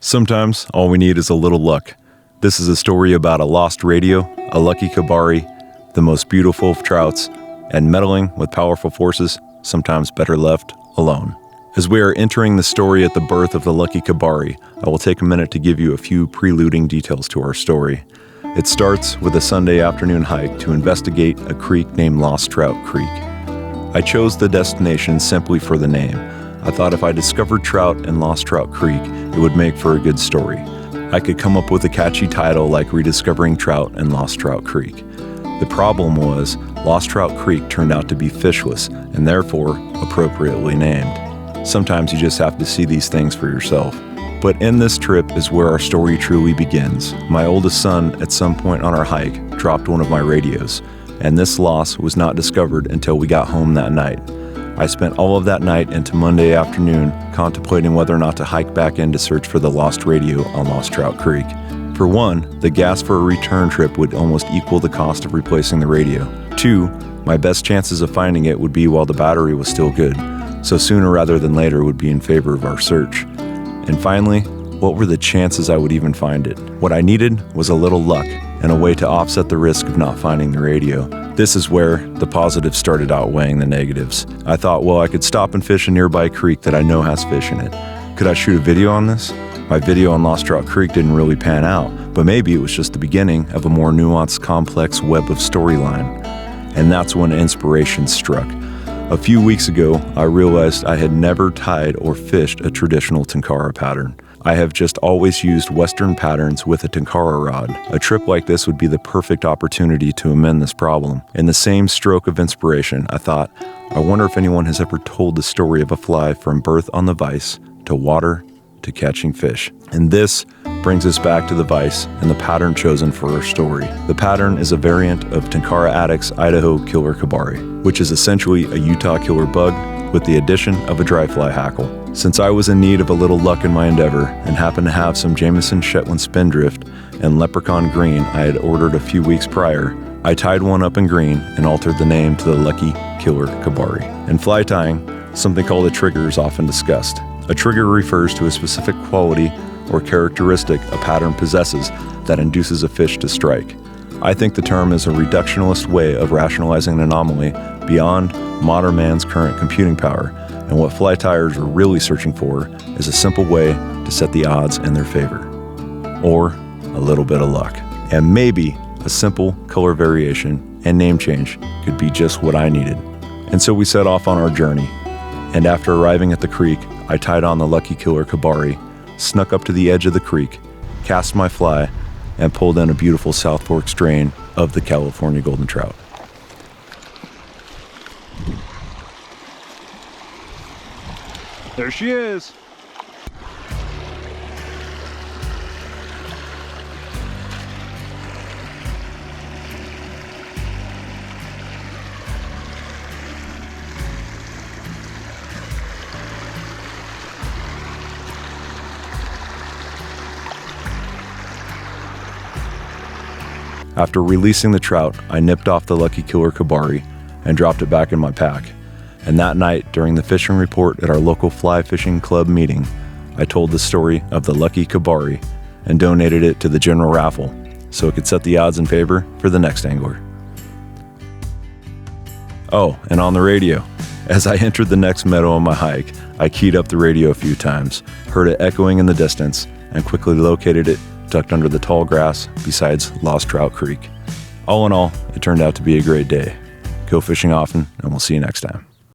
Sometimes all we need is a little luck. This is a story about a lost radio, a lucky Kebari, the most beautiful of trouts, and meddling with powerful forces, sometimes better left alone. As we are entering the story at the birth of the Lucky Kebari, I will take a minute to give you a few preluding details to our story. It starts with a Sunday afternoon hike to investigate a creek named Lost Trout Creek. I chose the destination simply for the name. I thought if I discovered trout in Lost Trout Creek, it would make for a good story. I could come up with a catchy title like Rediscovering Trout in Lost Trout Creek. The problem was, Lost Trout Creek turned out to be fishless and therefore appropriately named. Sometimes you just have to see these things for yourself. But in this trip is where our story truly begins. My oldest son, at some point on our hike, dropped one of my radios, and this loss was not discovered until we got home that night. I spent all of that night into Monday afternoon contemplating whether or not to hike back in to search for the lost radio on Lost Trout Creek. For one, the gas for a return trip would almost equal the cost of replacing the radio. Two, my best chances of finding it would be while the battery was still good, so sooner rather than later would be in favor of our search. And finally, what were the chances I would even find it? What I needed was a little luck and a way to offset the risk of not finding the radio. This is where the positives started outweighing the negatives. I thought, well, I could stop and fish a nearby creek that I know has fish in it. Could I shoot a video on this? My video on Lost Trout Creek didn't really pan out, but maybe it was just the beginning of a more nuanced, complex web of storyline. And that's when inspiration struck. A few weeks ago, I realized I had never tied or fished a traditional tenkara pattern. I have just always used Western patterns with a tenkara rod. A trip like this would be the perfect opportunity to amend this problem. In the same stroke of inspiration, I thought, I wonder if anyone has ever told the story of a fly from birth on the vise to water to catching fish. And this brings us back to the vise and the pattern chosen for our story. The pattern is a variant of Tenkara Addict's Idaho Killer Kebari, which is essentially a Utah killer bug with the addition of a dry fly hackle. Since I was in need of a little luck in my endeavor and happened to have some Jameson Shetland Spindrift and Leprechaun Green I had ordered a few weeks prior, I tied one up in green and altered the name to the Lucky Killer Kebari. In fly tying, something called a trigger is often discussed. A trigger refers to a specific quality or characteristic a pattern possesses that induces a fish to strike. I think the term is a reductionist way of rationalizing an anomaly beyond modern man's current computing power, and what fly tiers are really searching for is a simple way to set the odds in their favor. Or a little bit of luck. And maybe a simple color variation and name change could be just what I needed. And so we set off on our journey, and after arriving at the creek, I tied on the Lucky Killer Kebari, snuck up to the edge of the creek, cast my fly, and pulled in a beautiful South Fork strain of the California Golden Trout. There she is. After releasing the trout, I nipped off the Lucky Killer Kebari and dropped it back in my pack. And that night, during the fishing report at our local fly fishing club meeting, I told the story of the Lucky Kebari and donated it to the general raffle so it could set the odds in favor for the next angler. Oh, and on the radio. As I entered the next meadow on my hike, I keyed up the radio a few times, heard it echoing in the distance, and quickly located it tucked under the tall grass besides Lost Trout Creek. All in all, it turned out to be a great day. Go fishing often, and we'll see you next time.